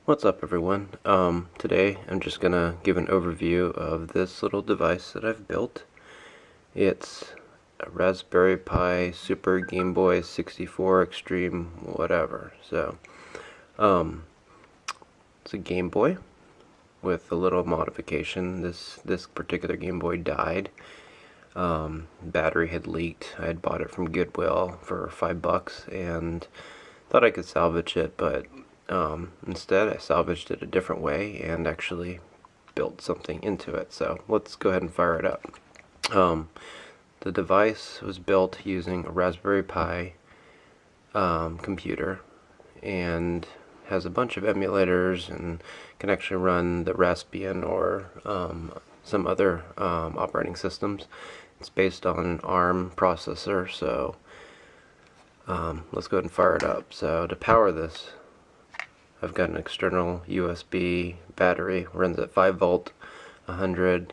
What's up, everyone? Today I'm just gonna give an overview of this little device that I've built. It's a Raspberry Pi Super Game Boy 64 Extreme whatever. So, it's a Game Boy with a little modification. This particular Game Boy died. Battery had leaked. I had bought it from Goodwill for $5 and thought I could salvage it, but instead I salvaged it a different way and actually built something into it. So let's go ahead and fire it up. The device was built using a Raspberry Pi computer and has a bunch of emulators and can actually run the Raspbian or some other operating systems. It's based on an ARM processor, so let's go ahead and fire it up. So to power this, I've got an external USB battery, runs at 5 volt, 1000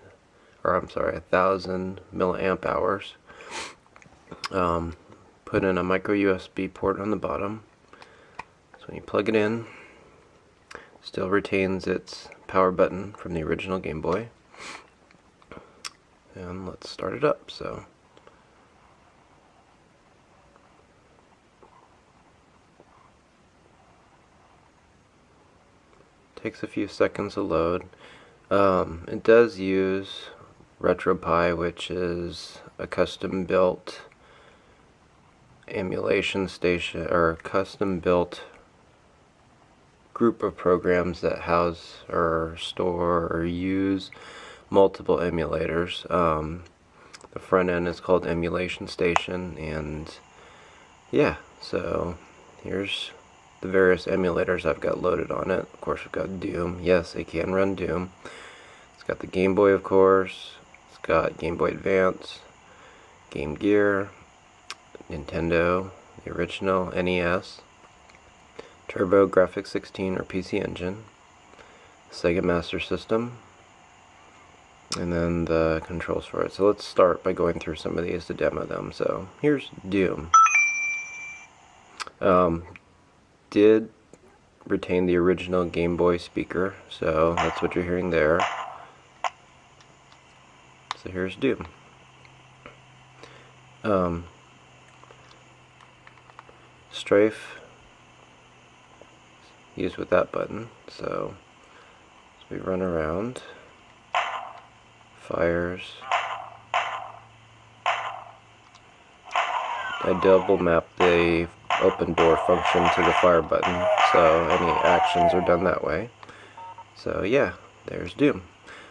milliamp hours. Put in a micro USB port on the bottom. So when you plug it in, still retains its power button from the original Game Boy. And let's start it up. So takes a few seconds to load. It does use RetroAl, which is a custom built emulation station, or custom built group of programs that house or store or use multiple emulators. The front end is called Emulation Station, and yeah, so here's the various emulators I've got loaded on it. Of course, we've got Doom. Yes, it can run Doom. It's got the Game Boy, of course. It's got Game Boy Advance, Game Gear, Nintendo, the original NES, Turbo Graphics 16 or PC Engine, Sega Master System, and then the controls for it. So let's start by going through some of these to demo them. So here's Doom. Did retain the original Game Boy speaker, so that's what you're hearing there. So here's Doom. Strafe used with that button. So as we run around, fires. I double map the open door function to the fire button, so any actions are done that way. So yeah, there's Doom.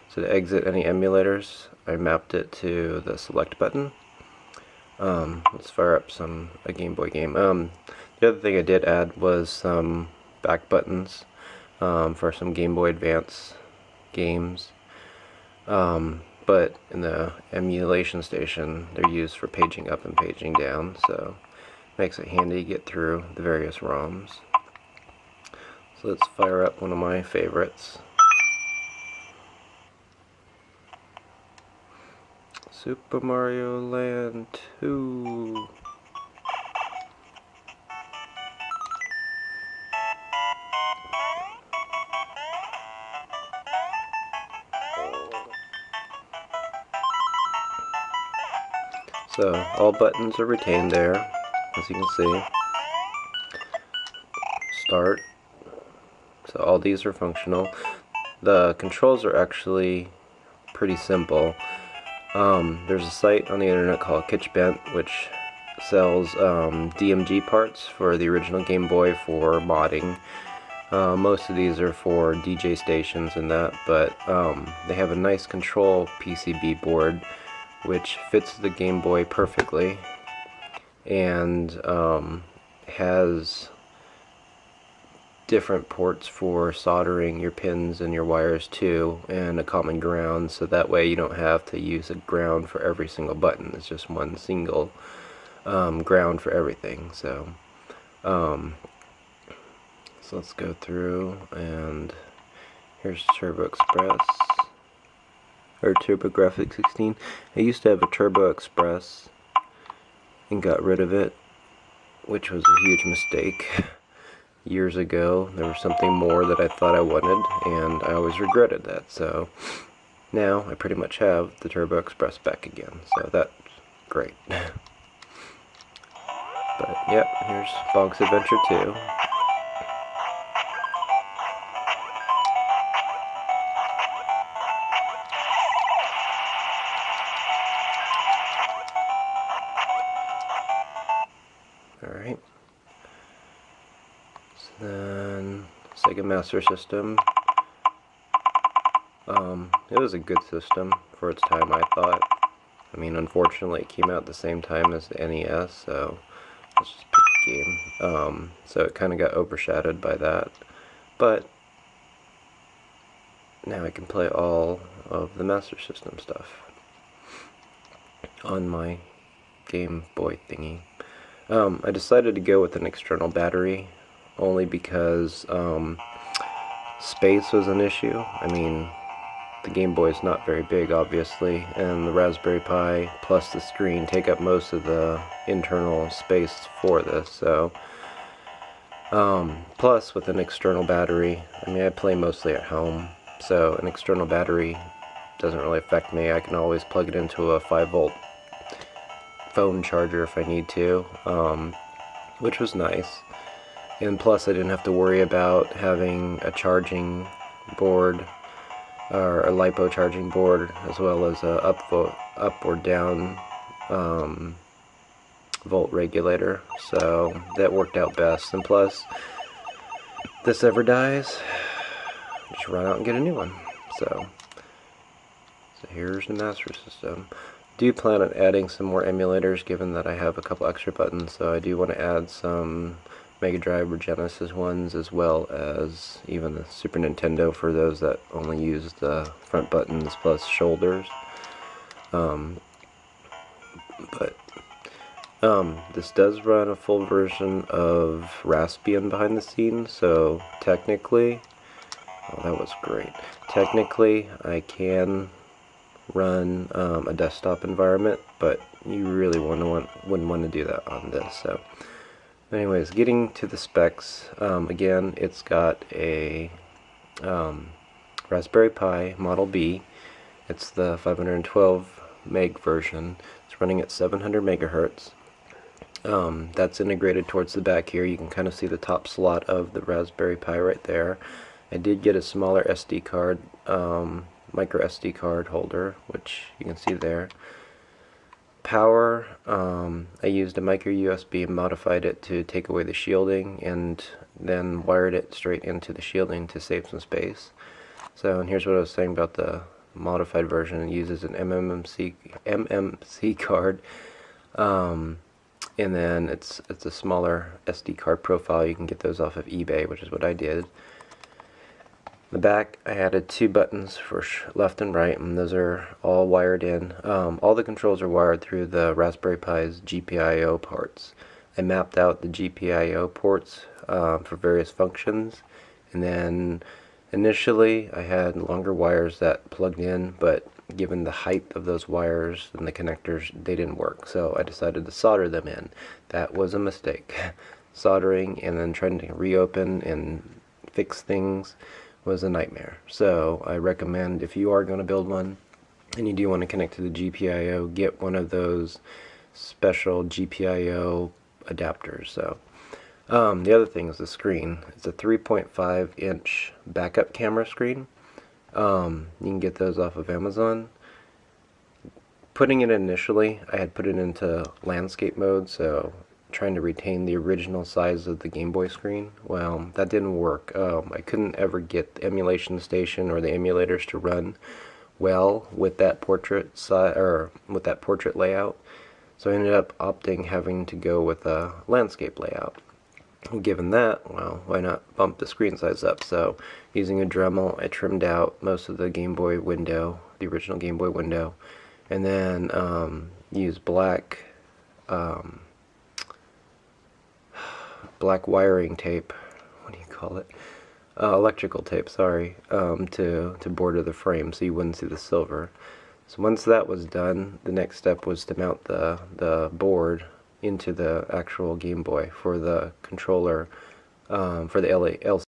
So to exit any emulators, I mapped it to the select button. Let's fire up a Game Boy game. The other thing I did add was some back buttons for some Game Boy Advance games. But in the emulation station, they're used for paging up and paging down, so makes it handy to get through the various ROMs. So let's fire up one of my favorites, Super Mario Land 2. So all buttons are retained there, as you can see. Start. So all these are functional. The controls are actually pretty simple. There's a site on the internet called Kitchbent, which sells DMG parts for the original Game Boy for modding. Most of these are for DJ stations and that, but they have a nice control PCB board which fits the Game Boy perfectly and has different ports for soldering your pins and your wires too, and a common ground, so that way you don't have to use a ground for every single button. It's just one single ground for everything. So let's go through, and here's Turbo Express, or Turbo Graphics 16. I used to have a Turbo Express and got rid of it, which was a huge mistake. years ago there was something more that I thought I wanted, and I always regretted that. So now I pretty much have the Turbo Express back again, so that's great. But yep, here's Bonk's Adventure 2. Alright. So then, Sega Master System. It was a good system for its time, I thought. I mean, unfortunately, it came out at the same time as the NES, so let's just pick a game. So it kind of got overshadowed by that. But now I can play all of the Master System stuff on my Game Boy thingy. I decided to go with an external battery only because space was an issue. I mean, the Game Boy is not very big, obviously, and the Raspberry Pi plus the screen take up most of the internal space for this. So, plus with an external battery, I mean, I play mostly at home, so an external battery doesn't really affect me. I can always plug it into a 5-volt phone charger if I need to, which was nice. And plus I didn't have to worry about having a charging board or a LiPo charging board, as well as a up or down volt regulator. So that worked out best. And plus, if this ever dies, just run out and get a new one. So here's the Master System. Do plan on adding some more emulators, given that I have a couple extra buttons, so I do want to add some Mega Drive or Genesis ones, as well as even the Super Nintendo for those that only use the front buttons plus shoulders. This does run a full version of Raspbian behind the scenes, so technically, oh, that was great. Technically, I can run a desktop environment, but you really wouldn't want to do that on this. So anyways, getting to the specs, again, it's got a Raspberry Pi Model B. It's the 512 meg version. It's running at 700 megahertz. That's integrated towards the back here. You can kind of see the top slot of the Raspberry Pi right there. I did get a smaller SD card, micro SD card holder, which you can see there. Power, I used a micro USB and modified it to take away the shielding, and then wired it straight into the shielding to save some space. So, and here's what I was saying about the modified version. It uses an MMC card, and then it's a smaller SD card profile. You can get those off of eBay, which is what I did. The back, I added 2 buttons for left and right, and those are all wired in. All the controls are wired through the Raspberry Pi's GPIO ports. I mapped out the GPIO ports for various functions, and then initially I had longer wires that plugged in, but given the height of those wires and the connectors, they didn't work, so I decided to solder them in. That was a mistake. Soldering and then trying to reopen and fix things was a nightmare. So I recommend, if you are going to build one and you do want to connect to the GPIO, get one of those special GPIO adapters. So the other thing is the screen. It's a 3.5 inch backup camera screen. You can get those off of Amazon. Putting it initially, I had put it into landscape mode, so trying to retain the original size of the Game Boy screen. Well, that didn't work. I couldn't ever get the emulation station or the emulators to run well with that portrait with that portrait layout. So I ended up having to go with a landscape layout. Given that, well, why not bump the screen size up? So using a Dremel, I trimmed out most of the Game Boy window, the original Game Boy window, and then used black wiring tape, what do you call it? Electrical tape, sorry, to border the frame so you wouldn't see the silver. So once that was done, the next step was to mount the board into the actual Game Boy for the controller for the LCD.